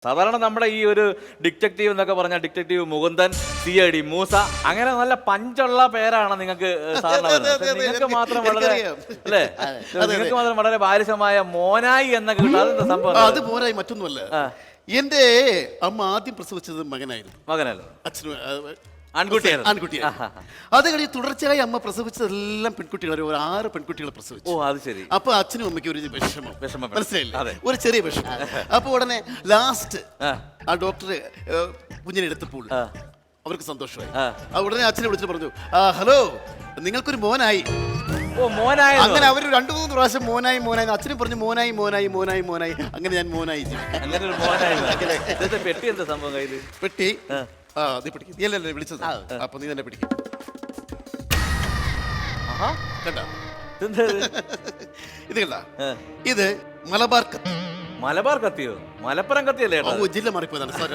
സാധാരണ നമ്മുടെ ഈ ഒരു ഡിറ്റക്റ്റീവ് എന്നൊക്കെ പറഞ്ഞാൽ ഡിറ്റക്റ്റീവ് മുകുന്ദൻ, CID മൂസ, അങ്ങനെ നല്ല പഞ്ചുള്ള പേരാണ് നിങ്ങൾക്ക് സാധാരണ വരുന്നത്. നിങ്ങൾക്ക് മാത്രം വളരെ അല്ലേ, നിങ്ങൾക്ക് മാത്രം വളരെ ബാലിശമായ മോനായി എന്നൊക്കെ കിട്ടും. അതെന്താ സംഭവം? അത് പോരായി മറ്റൊന്നുമല്ല. എന്റെ അമ്മ ആദ്യം പ്രസവിച്ചത് മകനായിരുന്നു. മകനല്ല, അച്ഛനും ആൺകുട്ടിയായിരുന്നു. അത് കഴിഞ്ഞ് തുടർച്ചയായി അമ്മ പ്രസവിച്ചതെല്ലാം പെൺകുട്ടികളെ, ഒരു 6 പെൺകുട്ടികളെ പ്രസവിച്ചു. ഓ, അത് ശരി. അപ്പൊ അച്ഛനും അമ്മയ്ക്ക് ഒരു വിഷമം മനസ്സിലായില്ലേ, ഒരു ചെറിയ വിഷമം. അപ്പൊ ഉടനെ ലാസ്റ്റ് ആ ഡോക്ടർ കുഞ്ഞിനെ എടുത്തപ്പോൾ അവർക്ക് സന്തോഷമായി. ഉടനെ അച്ഛനെ വിളിച്ചിട്ട് പറഞ്ഞു, ഹലോ, നിങ്ങൾക്കൊരു മോനായി. ഓ, മോനായി. അങ്ങനെ അവർ 2-3 പ്രാവശ്യം മോനായി. അച്ഛനും പറഞ്ഞു മോനായി. അങ്ങനെ ഞാൻ മോനായി. അങ്ങനെ ഒരു മോനായി. പെട്ടി എന്താ സംഭവം കയ്യില്? പെട്ടി നീ പിടിക്കും. നീ അല്ലേ വിളിച്ചത്, അപ്പൊ നീ തന്നെ പിടിക്കും. കണ്ട ഇത് കണ്ട, ഇത് മലബാർ കത്തി. മലബാർ കത്തിയോ? മലപ്പുറം കത്തിയല്ലേ? ജില്ല മാറിപ്പോയതാണ്, സാർ.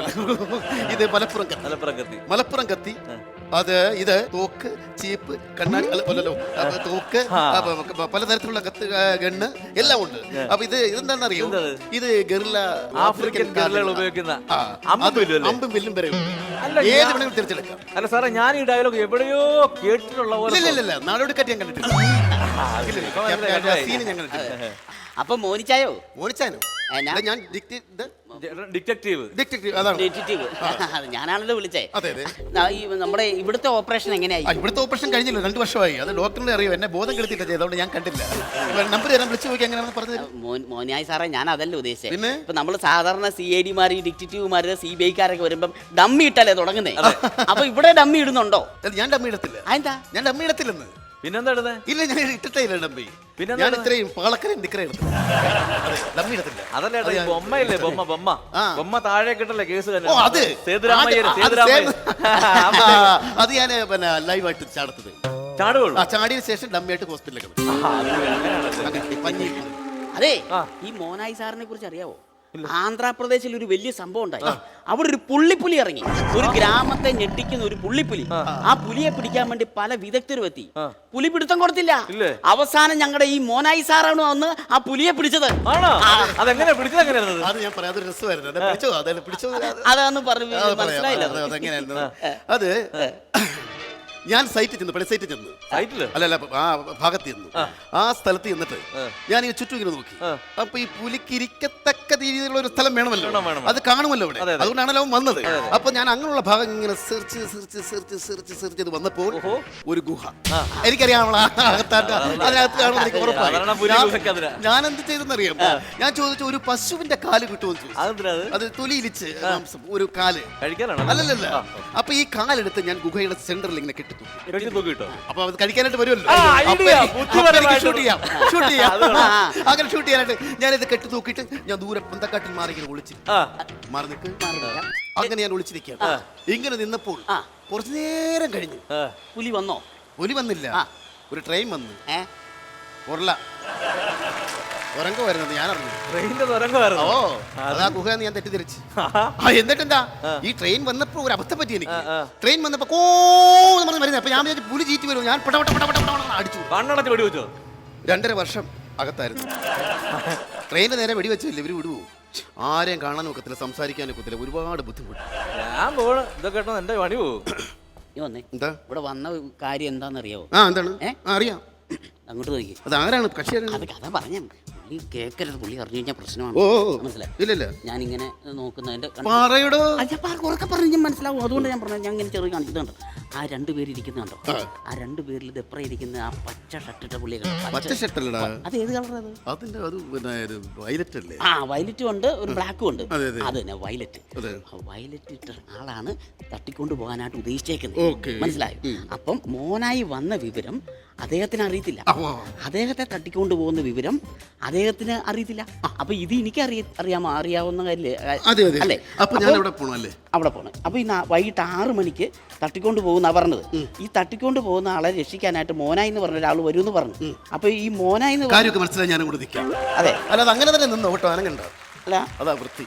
ഇത് മലപ്പുറം കത്തി. ഇത് തോക്ക്, ചീപ്പ്, കണ്ണാടി, അല്ലല്ലോ, തോക്ക്, പലതരത്തിലുള്ള കത്ത്, ഗണ്ണ് എല്ലാം ഉണ്ട്. അപ്പൊ ഇതെന്താണെന്ന് അറിയോ? ഇത് ഗറില്ല, ആഫ്രിക്കൻ ഗറില്ലകൾ ഉപയോഗിക്കുന്ന അമ്പും വില്ലും വരെ ഏത് വേണമെങ്കിലും തിരിച്ചെടുക്കാം. അല്ല സാറേ, ഞാൻ ഈ ഡയലോഗ് എവിടെയോ കേട്ടിട്ടുള്ള പോലെ. ഇല്ല, നാടോടിക്കാറ്റ് ഞാൻ കണ്ടിട്ടില്ല. അപ്പൊ മോനിച്ചായോ? ഞാൻ ഡിറ്റക്റ്റീവ്. ഞാനാണല്ലോ വിളിച്ചേ. ഈ നമ്മുടെ ഇവിടുത്തെ ഓപ്പറേഷൻ എങ്ങനെയായി? ഇവിടുത്തെ ഓപ്പറേഷൻ കഴിഞ്ഞില്ല, 2 വർഷമായി. അത് ഡോക്ടറിനെ അറിയോ, എന്നെ ബോധം കെടുത്തിട്ട് ചെയ്തോണ്ട് ഞാൻ കണ്ടില്ല. നമ്പർ തരാൻ വിളിച്ചു നോക്കി, എങ്ങനെയാണെന്ന് പറഞ്ഞു. മോനായി സാറേ, ഞാൻ അതല്ല ഉദ്ദേശിച്ചത്. പിന്നെ ഇപ്പൊ നമ്മള് സാധാരണ CID-മാര്, ഡിറ്റക്റ്റീവുമാര്, CBI-കാരൊക്കെ വരുമ്പം ഡമ്മി ഇട്ടല്ലേ തുടങ്ങുന്നേ. അപ്പൊ ഇവിടെ ഡമ്മി ഇടുന്നുണ്ടോ? ഞാൻ ഡമ്മി ഇടത്തില്ല. എന്താ ഞാൻ ഡമ്മി ഇടത്തില്ലെന്ന്? പിന്നെന്താ ഇടുന്നത്? ഇല്ല, ഞാൻ ഇട്ടിട്ടേ ഇല്ല ഡമ്മി. പിന്നെ ഞാൻ ഇത്രയും പാളക്കരയും നിക്കറയും എടുത്തു. ഡമ്മി ഇടത്തില്ല. അതല്ലേ ബൊമ്മയില്ലേ, ബൊമ്മ താഴെ കിട്ടല്ലേ കേസ് തന്നെ. അത് ഞാൻ പിന്നെ ലൈവായിട്ട് ചാടത്തത്. ചാടിയതിനു ശേഷം ഡമ്മിയായിട്ട് ഹോസ്പിറ്റലിലേക്ക്. അതെ, ഈ മോനായി സാറിനെ കുറിച്ച് അറിയാവോ? ആന്ധ്രാപ്രദേശിൽ ഒരു വലിയ സംഭവം ഉണ്ടായി. അവിടെ ഒരു പുള്ളിപ്പുലി ഇറങ്ങി, ഒരു ഗ്രാമത്തെ ഞെട്ടിക്കുന്ന ഒരു പുള്ളിപ്പുലി. ആ പുലിയെ പിടിക്കാൻ വേണ്ടി പല വിദഗ്ധരും എത്തി. പുലി പിടുത്തം കൊടുത്തില്ല. അവസാനം ഞങ്ങളുടെ ഈ മോനായി സാറാണ് വന്ന് ആ പുലിയെ പിടിച്ചത്. അത് ഞാൻ പറയാതെ രസമായിരുന്നു. അതാന്ന് പറഞ്ഞു, മനസ്സിലായില്ല. അത് ഞാൻ സൈറ്റിൽ ചെന്നു, പഴയ സൈറ്റിൽ ചെന്നു. അല്ലല്ല, ആ ഭാഗത്ത് ചെന്നു. ആ സ്ഥലത്ത് ചെന്നിട്ട് ഞാൻ ഈ ചുറ്റും ഇങ്ങനെ നോക്കി. അപ്പൊ ഈ പുലിക്ക് ഇരിക്കത്തക്ക രീതിയിലുള്ള ഒരു സ്ഥലം വേണമല്ലോ, അത് കാണുമല്ലോ അവിടെ. അതുകൊണ്ടാണല്ലോ അവൻ വന്നത്. അപ്പൊ ഞാൻ അങ്ങനെയുള്ള ഭാഗം ഇങ്ങനെ സെർച്ച് ചെയ്ത് വന്നപ്പോൾ ഒരു ഗുഹ. എനിക്കറിയാം അതിനകത്ത് കാണുമെന്ന് എനിക്ക് ഉറപ്പായി. ഞാൻ എന്ത് ചെയ്തെന്നറിയാം? ഞാൻ ചോദിച്ചു, ഒരു പശുവിന്റെ കാല് കിട്ടുമെന്ന് ചോദിച്ചു. അത് തൊലിയിലിച്ച് ഒരു കാല് അല്ലല്ല. അപ്പൊ ഈ കാലെടുത്ത് ഞാൻ ഗുഹയുടെ സെന്ററിൽ ഇങ്ങനെ കെട്ടി. അപ്പൊ അത് കഴിക്കാനായിട്ട് വരുമല്ലോ, ഷൂട്ട് ചെയ്യാം. അങ്ങനെ ഷൂട്ട് ചെയ്യാനായിട്ട് ഞാനിത് കെട്ടി തൂക്കിയിട്ട് ഞാൻ ദൂരെ പന്തക്കാട്ടിൽ മാറി ഇങ്ങനെ ഒളിച്ച് മാറി നിൽക്ക്. അങ്ങനെ ഞാൻ ഒളിച്ചിരിക്കാം. ഇങ്ങനെ നിന്നപ്പോൾ കുറച്ചു നേരം കഴിഞ്ഞു പുലി വന്നോ? പുലി വന്നില്ല. ഒരു ട്രെയിൻ വന്നു. വരുന്നത് ഞാൻ അറിഞ്ഞു. ഗുഹ ഞാൻ തെറ്റിദ്ധരിച്ചു. എന്നിട്ടെന്താ, ഈ ട്രെയിൻ വന്നപ്പോ ഒരു അബദ്ധം പറ്റി എനിക്ക്. ട്രെയിൻ വന്നപ്പോ വരുന്നത്. അപ്പൊ ഞാൻ വിചാരിച്ചു പുലി ചീറ്റി വരും. ഞാൻ അടിച്ചു. 2.5 വർഷം അകത്തായിരുന്നു. ട്രെയിനിന്റെ നേരെ വെടിവെച്ചില്ല. ഇവര് വിടുവോ? ആരെയും കാണാൻ ഒക്കത്തില്ല, സംസാരിക്കാൻ ഒക്കത്തില്ല. ഒരുപാട് ബുദ്ധിമുട്ട്. എന്താ ഇവിടെ വന്ന കാര്യം എന്താണെന്നറിയാവോ? എന്താണ്? അറിയാം. അങ്ങോട്ട് നോക്കി. അത് ആരാണ്? കക്ഷി കഥ പറഞ്ഞ പുള്ളി കേൾക്കരുത്. പുള്ളി അറിഞ്ഞു കഴിഞ്ഞാൽ പ്രശ്നമാണ്. മനസ്സിലായി? ഇല്ലല്ല, ഞാനിങ്ങനെ നോക്കുന്നതിന്റെ പറഞ്ഞു മനസ്സിലാവും. അതുകൊണ്ട് ഞാൻ പറഞ്ഞു, ഞാൻ ഇങ്ങനെ ചെറിയ കാണിക്കുന്നുണ്ട്. ആ 2 പേര് ഇരിക്കുന്നുണ്ടോ? ആ 2 പേരിൽ ഇത് എപ്പറ ഇരിക്കുന്ന ആ പച്ച ഷർട്ടിട്ട പുള്ളികൾ. അത് ഏത് കളറാണ്? വയലറ്റും ഉണ്ട്, ഒരു ബ്ലാക്കും ഉണ്ട്. അത് തന്നെ വയലറ്റ്. വയലറ്റ് ഇട്ട ആളാണ് തട്ടിക്കൊണ്ട് പോകാനായിട്ട് ഉദ്ദേശിച്ചേക്കുന്നത്. മനസ്സിലായോ? അപ്പം മോനായി വന്ന വിവരം അദ്ദേഹത്തിന് അറിയത്തില്ല. അദ്ദേഹത്തെ തട്ടിക്കൊണ്ട് പോകുന്ന വിവരം അദ്ദേഹത്തിന് അറിയത്തില്ല. അപ്പൊ ഇത് എനിക്ക് അറിയാവുന്ന കാര്യല്ലേ? അല്ലേ? അവിടെ പോണം. അപ്പൊ ഈ വൈകിട്ട് 6 മണിക്ക് തട്ടിക്കൊണ്ട് പോകുന്ന പറഞ്ഞത്. ഈ തട്ടിക്കൊണ്ട് പോകുന്ന ആളെ രക്ഷിക്കാനായിട്ട് മോനായി എന്ന് പറഞ്ഞ ഒരാൾ വരും എന്ന് പറഞ്ഞു. അപ്പൊ ഈ മോനായി മനസ്സിലായി. ഞാൻ അതെ, അങ്ങനെ തന്നെ നിന്നോ. അല്ല, അതാ വൃത്തി.